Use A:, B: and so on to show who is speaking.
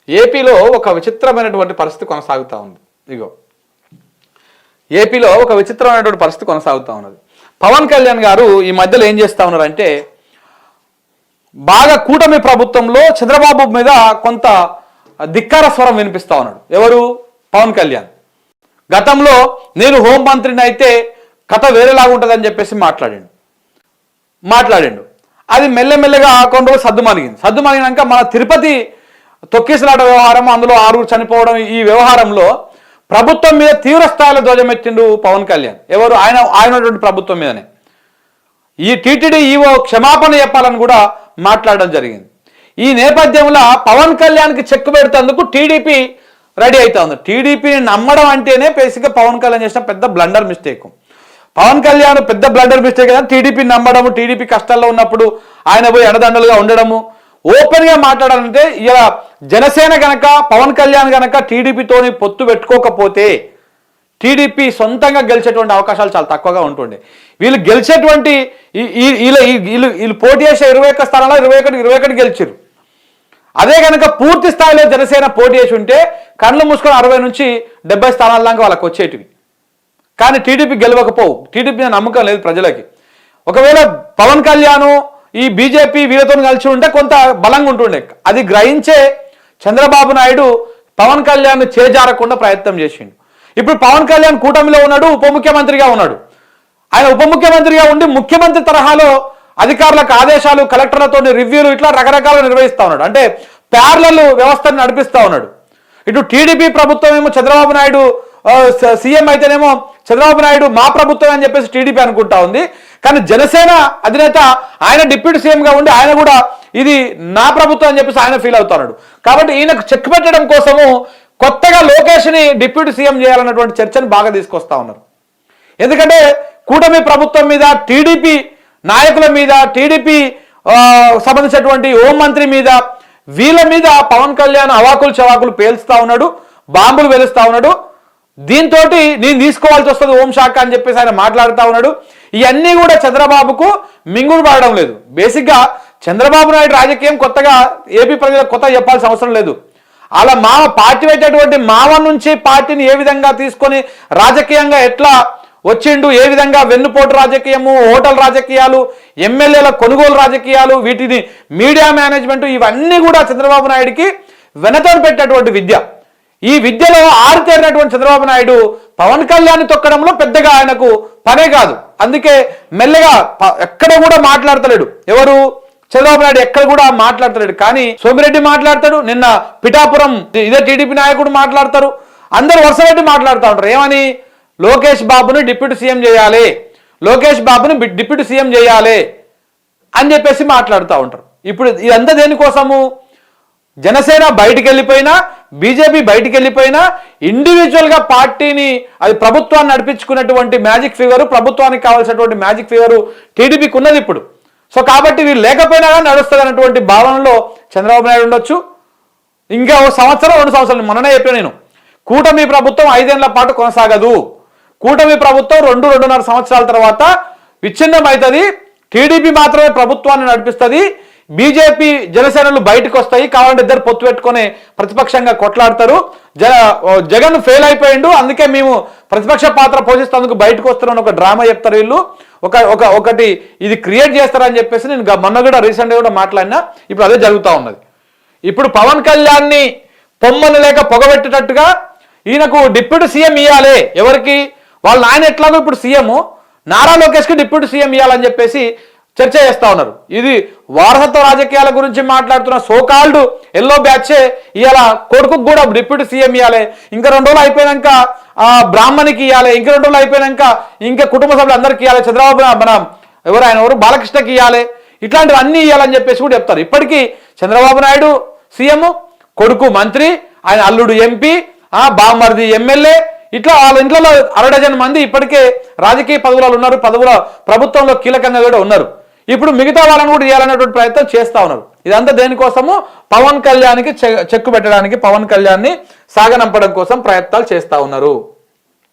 A: ఏపీలో ఒక విచిత్రమైనటువంటి పరిస్థితి కొనసాగుతూ ఉంది. ఇగో ఏపీలో ఒక విచిత్రమైనటువంటి పరిస్థితి కొనసాగుతూ ఉన్నది. పవన్ కళ్యాణ్ గారు ఈ మధ్యలో ఏం చేస్తూ ఉన్నారంటే, బాగా కూటమి ప్రభుత్వంలో చంద్రబాబు మీద కొంత ధిక్కార స్వరం వినిపిస్తూ ఉన్నాడు. ఎవరు? పవన్ కళ్యాణ్. గతంలో నేను హోంమంత్రిని అయితే కథ వేరేలాగా ఉంటుందని చెప్పేసి మాట్లాడిండు. అది మెల్లమెల్లగా కొన్ని రోజులు సద్దుమణిగినాక మన తిరుపతి తొక్కిసలాట వ్యవహారం, అందులో 6 చనిపోవడం, ఈ వ్యవహారంలో ప్రభుత్వం మీద తీవ్ర స్థాయిలో ధ్వజమెత్తిండు పవన్ కళ్యాణ్. ఎవరు? ఆయనటువంటి ప్రభుత్వం మీదనే. ఈ టీటీడీ ఈవో క్షమాపణ చెప్పాలని కూడా మాట్లాడడం జరిగింది. ఈ నేపథ్యంలో పవన్ కళ్యాణ్కి చెక్ పెడుతందుకు టీడీపీ రెడీ అవుతా ఉంది. టీడీపీని నమ్మడం అంటేనే బేసిక్గా పవన్ కళ్యాణ్ చేసిన పెద్ద బ్లండర్ మిస్టేక్. పవన్ కళ్యాణ్ పెద్ద బ్లండర్ మిస్టేక్ కదా టీడీపీ నమ్మడము, టీడీపీ కష్టాల్లో ఉన్నప్పుడు ఆయన పోయి ఎడదండలుగా ఉండడము. ఓపెన్గా మాట్లాడాలంటే ఇలా జనసేన గనక పవన్ కళ్యాణ్ గనక టీడీపీతోని పొత్తు పెట్టుకోకపోతే టీడీపీ సొంతంగా గెలిచేటువంటి అవకాశాలు చాలా తక్కువగా ఉంటుండే. వీళ్ళు గెలిచేటువంటి వీళ్ళు పోటీ చేసే 21 స్థానాల్లో 21 గెలిచారు. అదే కనుక పూర్తి స్థాయిలో జనసేన పోటీ చేసి ఉంటే కళ్ళు మూసుకొని 60 నుంచి 70 స్థానాల దాకా వాళ్ళకి వచ్చేటివి. కానీ టీడీపీ గెలవకపోవు. టీడీపీ నమ్మకం లేదు ప్రజలకి. ఒకవేళ పవన్ కళ్యాణ్ ఈ బీజేపీ వీళ్ళతో కలిసి ఉంటే కొంత బలంగా ఉంటుండే. అది గ్రహించే చంద్రబాబు నాయుడు పవన్ కళ్యాణ్ చేజారకుండా ప్రయత్నం చేసిండు. ఇప్పుడు పవన్ కళ్యాణ్ కూటమిలో ఉన్నాడు, ఉప ముఖ్యమంత్రిగా ఉన్నాడు. ఆయన ఉప ముఖ్యమంత్రిగా ఉండి ముఖ్యమంత్రి తరహాలో అధికారులకు ఆదేశాలు, కలెక్టర్లతో రివ్యూలు ఇట్లా రకరకాలు నిర్వహిస్తూ ఉన్నాడు. అంటే ప్యారలల్ వ్యవస్థను నడిపిస్తూ ఉన్నాడు. ఇటు టీడీపీ ప్రభుత్వం ఏమో చంద్రబాబు నాయుడు సీఎం అయితేనేమో చంద్రబాబు నాయుడు మా ప్రభుత్వం అని చెప్పేసి టీడీపీ అనుకుంటా ఉంది. కానీ జనసేన అధినేత ఆయన డిప్యూటీ సీఎంగా ఉండి ఆయన కూడా ఇది నా ప్రభుత్వం అని చెప్పేసి ఆయన ఫీల్ అవుతున్నాడు. కాబట్టి ఈయనకు చెక్ పెట్టడం కోసము కొత్తగా లోకేష్ని డిప్యూటీ సీఎం చేయాలన్నటువంటి చర్చను బాగా తీసుకొస్తా ఉన్నారు. ఎందుకంటే కూటమి ప్రభుత్వం మీద, టీడీపీ నాయకుల మీద, టీడీపీ సంబంధించినటువంటి హోంమంత్రి మీద, వీళ్ళ మీద పవన్ కళ్యాణ్ అవాకులు చవాకులు పేల్చుతా ఉన్నాడు, బాంబులు వెలుస్తా ఉన్నాడు. దీంతో నేను తీసుకోవాల్సి వస్తుంది హోంశాఖ అని చెప్పేసి ఆయన మాట్లాడుతూ ఉన్నాడు. ఇవన్నీ కూడా చంద్రబాబుకు మింగుడు పడడం లేదు. బేసిక్గా చంద్రబాబు నాయుడు రాజకీయం కొత్తగా ఏపీ ప్రజలకు కొత్త చెప్పాల్సిన అవసరం లేదు. అలా పార్టీ పెట్టేటువంటి మావ నుంచి పార్టీని ఏ విధంగా తీసుకొని రాజకీయంగా ఎట్లా వచ్చిండు, ఏ విధంగా వెన్నుపోటు రాజకీయము, హోటల్ రాజకీయాలు, ఎమ్మెల్యేల కొనుగోలు రాజకీయాలు, వీటిని మీడియా మేనేజ్మెంట్, ఇవన్నీ కూడా చంద్రబాబు నాయుడికి వెనతను పెట్టేటువంటి విద్య. ఈ విద్యలో ఆరితేరినటువంటి చంద్రబాబు నాయుడు పవన్ కళ్యాణ్ తొక్కడంలో పెద్దగా ఆయనకు పనే కాదు. అందుకే మెల్లగా ఎక్కడ కూడా మాట్లాడతలేడు. ఎవరు? చంద్రబాబు నాయుడు ఎక్కడ కూడా మాట్లాడతలేడు. కానీ సోమిరెడ్డి మాట్లాడతాడు, నిన్న పిఠాపురం ఇదే టీడీపీ నాయకుడు మాట్లాడతారు, అందరూ వరుసపెట్టి మాట్లాడుతూ ఉంటారు. ఏమని? లోకేష్ బాబుని డిప్యూటీ సీఎం చేయాలి, లోకేష్ బాబుని డిప్యూటీ సీఎం చేయాలి అని చెప్పేసి మాట్లాడుతూ ఉంటారు. ఇప్పుడు ఇదంతా దేనికోసము? జనసేన బయటికి వెళ్ళిపోయినా, బీజేపీ బయటికి వెళ్ళిపోయినా, ఇండివిజువల్గా పార్టీని అది ప్రభుత్వాన్ని నడిపించుకున్నటువంటి మ్యాజిక్ ఫిగరు, ప్రభుత్వానికి కావాల్సినటువంటి మ్యాజిక్ ఫిగరు టీడీపీకి ఉన్నది ఇప్పుడు. సో కాబట్టి వీళ్ళు లేకపోయినా కానీ నడుస్తుంది అన్నటువంటి భావనలో చంద్రబాబు నాయుడు ఉండొచ్చు. ఇంకా 1 సంవత్సరం 2 సంవత్సరాలు మొన్ననే చెప్పాను నేను, కూటమి ప్రభుత్వం 5 ఏళ్ల పాటు కొనసాగదు. కూటమి ప్రభుత్వం 2-2.5 సంవత్సరాల తర్వాత విచ్ఛిన్నం అవుతుంది. టీడీపీ మాత్రమే ప్రభుత్వాన్ని నడిపిస్తుంది. బీజేపీ జనసేనలు బయటకు వస్తాయి. కావాలంటే ఇద్దరు పొత్తు పెట్టుకొని ప్రతిపక్షంగా కొట్లాడతారు. జగన్ ఫెయిల్ అయిపోయిండు, అందుకే మేము ప్రతిపక్ష పాత్ర పోషిస్తేందుకు బయటకు వస్తున్నాను ఒక డ్రామా చెప్తారు వీళ్ళు. ఒకటి ఇది క్రియేట్ చేస్తారని చెప్పేసి నేను మొన్న కూడా రీసెంట్గా కూడా మాట్లాడినా. ఇప్పుడు అదే జరుగుతూ ఉన్నది. ఇప్పుడు పవన్ కళ్యాణ్ని పొమ్మను లేక పొగబెట్టేటట్టుగా ఈయనకు డిప్యూటీ సీఎం ఇవ్వాలి. ఎవరికి? వాళ్ళ నాయన ఎట్లాగో ఇప్పుడు సీఎం, నారా లోకేష్కి డిప్యూటీ సీఎం ఇవ్వాలని చెప్పేసి చర్చ చేస్తూ ఉన్నారు. ఇది వారసత్వ రాజకీయాల గురించి మాట్లాడుతున్న సోకాల్డ్ ఎల్లో బ్యాచే ఇవాళ కొడుకుకు కూడా డిప్యూటీ సీఎం ఇవ్వాలి, ఇంకా 2 రోజులు అయిపోయాక బ్రాహ్మణికి ఇవ్వాలి, ఇంకా 2 రోజులు అయిపోయాక ఇంకా కుటుంబ సభ్యులు అందరికీ ఇవ్వాలి, చంద్రబాబు ఎవరు బాలకృష్ణకి ఇవ్వాలి, ఇట్లాంటివి అన్నీ ఇవ్వాలని చెప్పేసి కూడా చెప్తారు. ఇప్పటికీ చంద్రబాబు నాయుడు సీఎం, కొడుకు మంత్రి, ఆయన అల్లుడు ఎంపీ, బామ్మర్ది ఎమ్మెల్యే, ఇట్లా వాళ్ళ ఇంట్లో 1/2 డజన్ మంది ఇప్పటికే రాజకీయ పదవులలో ఉన్నారు, ప్రభుత్వంలో కీలకంగా కూడా ఉన్నారు. ఇప్పుడు మిగతా వాళ్ళని కూడా చేయాలనేటువంటి ప్రయత్నం చేస్తూ ఉన్నారు. ఇదంతా దేనికోసము? పవన్ కళ్యాణ్కి చెక్కు పెట్టడానికి, పవన్ కళ్యాణ్ని సాగనంపడం కోసం ప్రయత్నాలు చేస్తూ ఉన్నారు.